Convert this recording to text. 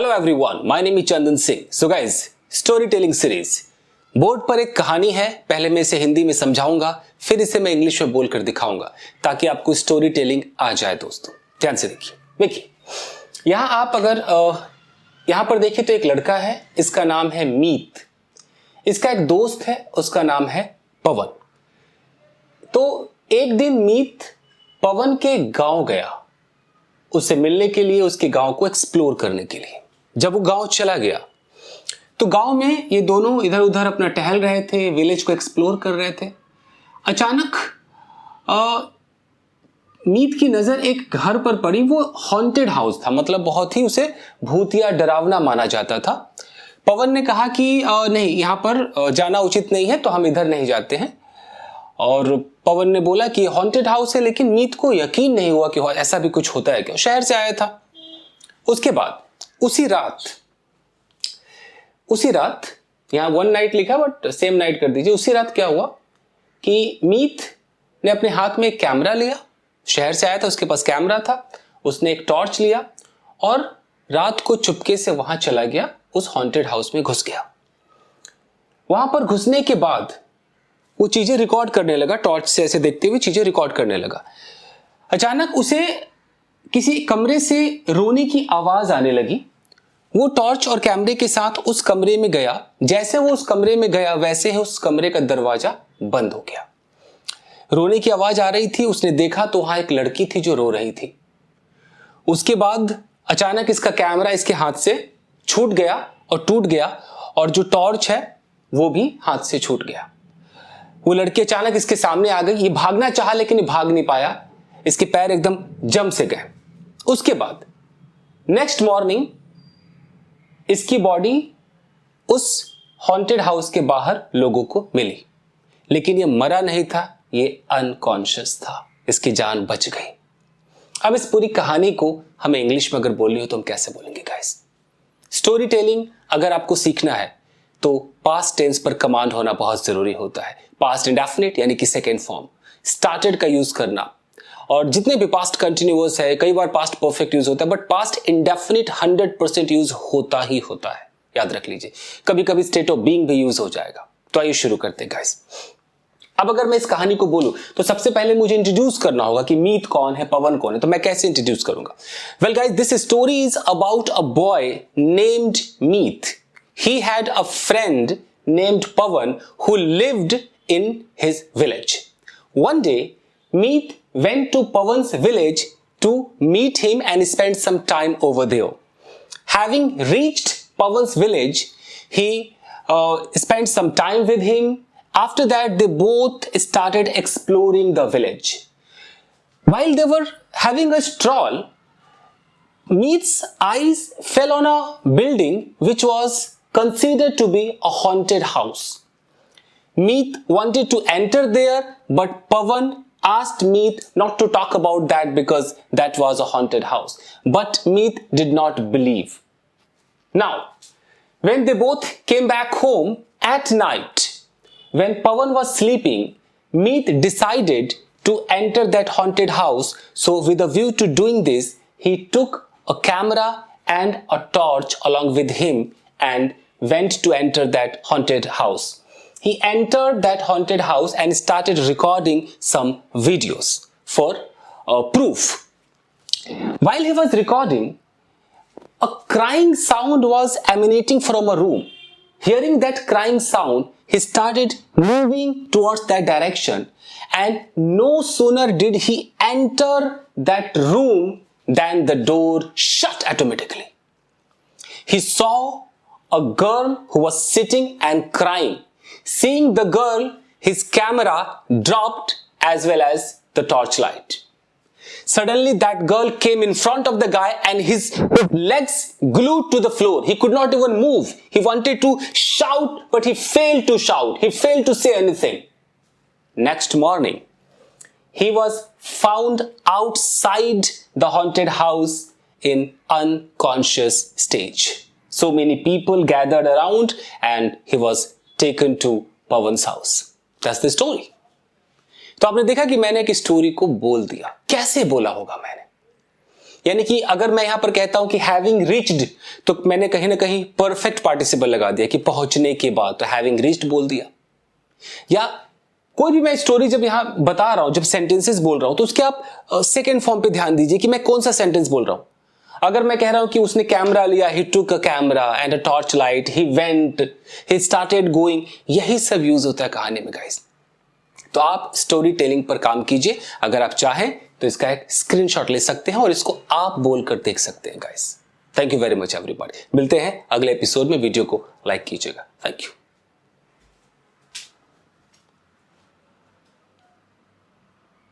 Hello everyone, my name is Chandan Singh. So guys, story telling series. Board पर एक कहानी है, पहले मैं इसे हिंदी में समझाऊंगा, फिर इसे मैं इंग्लिश में बोलकर दिखाऊंगा ताकि आपको स्टोरी टेलिंग आ जाए। दोस्तों ध्यान से देखिए यहां आप अगर यहां पर देखिए तो एक लड़का है, इसका नाम है मीत। इसका एक दोस्त है, उसका नाम है पवन। तो एक दिन मीत पवन के गांव गया, उससे मिलने के लिए, उसके गांव को एक्सप्लोर करने के लिए। जब वो गांव चला गया तो गांव में ये दोनों इधर उधर अपना टहल रहे थे, विलेज को एक्सप्लोर कर रहे थे। अचानक मीत की नजर एक घर पर पड़ी। वो हॉन्टेड हाउस था, मतलब बहुत ही उसे भूतिया डरावना माना जाता था। पवन ने कहा कि नहीं, यहां पर जाना उचित नहीं है, तो हम इधर नहीं जाते हैं। और पवन ने बोला कि हॉन्टेड हाउस है, लेकिन मीत को यकीन नहीं हुआ कि ऐसा भी कुछ होता है क्या। शहर से आया था। उसके बाद उसी रात यहां वन नाइट लिखा बट सेम नाइट कर दीजिए। उसी रात क्या हुआ कि मीत ने अपने हाथ में एक कैमरा लिया। शहर से आया था, उसके पास कैमरा था। उसने एक टॉर्च लिया और रात को चुपके से वहां चला गया, उस हॉन्टेड हाउस में घुस गया। वहां पर घुसने के बाद वो चीजें रिकॉर्ड करने लगा, टॉर्च से ऐसे देखते हुए चीजें रिकॉर्ड करने लगा। अचानक उसे किसी कमरे से रोने की आवाज आने लगी। वो टॉर्च और कैमरे के साथ उस कमरे में गया। जैसे वो उस कमरे में गया, वैसे ही उस कमरे का दरवाजा बंद हो गया। रोने की आवाज आ रही थी। उसने देखा तो वहां एक लड़की थी जो रो रही थी। उसके बाद अचानक इसका कैमरा इसके हाथ से छूट गया और टूट गया, और जो टॉर्च है वो भी हाथ से छूट गया। वो लड़की अचानक इसके सामने आ गई। ये भागना चाहा लेकिन ये भाग नहीं पाया, इसके पैर एकदम जम से गए। उसके बाद नेक्स्ट मॉर्निंग इसकी बॉडी उस हॉन्टेड हाउस के बाहर लोगों को मिली, लेकिन ये मरा नहीं था, ये अनकॉन्शियस था। इसकी जान बच गई। अब इस पूरी कहानी को हमें इंग्लिश में अगर बोलनी हो तो हम कैसे बोलेंगे गाइस? स्टोरी टेलिंग अगर आपको सीखना है तो पास्ट टेंस पर कमांड होना बहुत जरूरी होता है। पास्ट इंडेफिनिट यानी कि सेकेंड फॉर्म, स्टार्टेड का यूज करना, और जितने भी पास्ट कंटिन्यूअस है, कई बार पास्ट परफेक्ट यूज होता है, बट पास्ट इंडेफिनिट 100% यूज होता ही होता है, याद रख लीजिए। कभी कभी स्टेट ऑफ बीइंग भी यूज हो जाएगा। तो आइए शुरू करते हैं गाइस। अब अगर मैं इस कहानी को बोलूं तो सबसे पहले मुझे इंट्रोड्यूस करना होगा कि मीत कौन है, पवन कौन है। तो मैं कैसे इंट्रोड्यूस करूंगा? Well guys, this story is about a boy named Meet. He had a friend named Pawan who lived in his village. One day, Meet went to Pawan's village to meet him and spend some time over there. Having reached Pawan's village, he spent some time with him. After that, they both started exploring the village. While they were having a stroll, Meet's eyes fell on a building which was considered to be a haunted house. Meet wanted to enter there, but Pawan asked Meet not to talk about that because that was a haunted house. But Meet did not believe. Now, when they both came back home at night, when Pawan was sleeping, Meet decided to enter that haunted house. So with a view to doing this, he took a camera and a torch along with him and went to enter that haunted house. He entered that haunted house and started recording some videos for proof. While he was recording, a crying sound was emanating from a room. Hearing that crying sound, he started moving towards that direction, and no sooner did he enter that room than the door shut automatically. He saw a girl who was sitting and crying. Seeing the girl, his camera dropped as well as the torchlight. Suddenly that girl came in front of the guy and his legs glued to the floor. He could not even move. He wanted to shout, but he failed to shout. He failed to say anything. Next morning, he was found outside the haunted house in unconscious stage. So many people gathered around and he was taken to Pawan's house. That's the story. तो आपने देखा कि मैंने एक story को बोल दिया। कैसे बोला होगा मैंने? यानी कि अगर मैं यहां पर कहता हूं कि हैविंग रीच्ड, तो मैंने कहीं ना कहीं परफेक्ट पार्टिसिपल लगा दिया कि पहुंचने के बाद, तो हैविंग रीच्ड बोल दिया। या कोई भी मैं स्टोरी जब यहां बता रहा हूं, जब सेंटेंसेस बोल रहा हूं, तो उसके आप सेकेंड फॉर्म पे ध्यान दीजिए कि मैं कौन सा सेंटेंस बोल रहा हूं। अगर मैं कह रहा हूं कि उसने कैमरा लिया, he took a camera and a torch light, he went, he started going, यही सब यूज होता है कहानी में गाइस। तो आप स्टोरी टेलिंग पर काम कीजिए। अगर आप चाहें तो इसका एक स्क्रीनशॉट ले सकते हैं और इसको आप बोलकर देख सकते हैं guys. Thank you very much everybody. मिलते हैं अगले एपिसोड में। वीडियो को लाइक कीजिएगा। Thank you.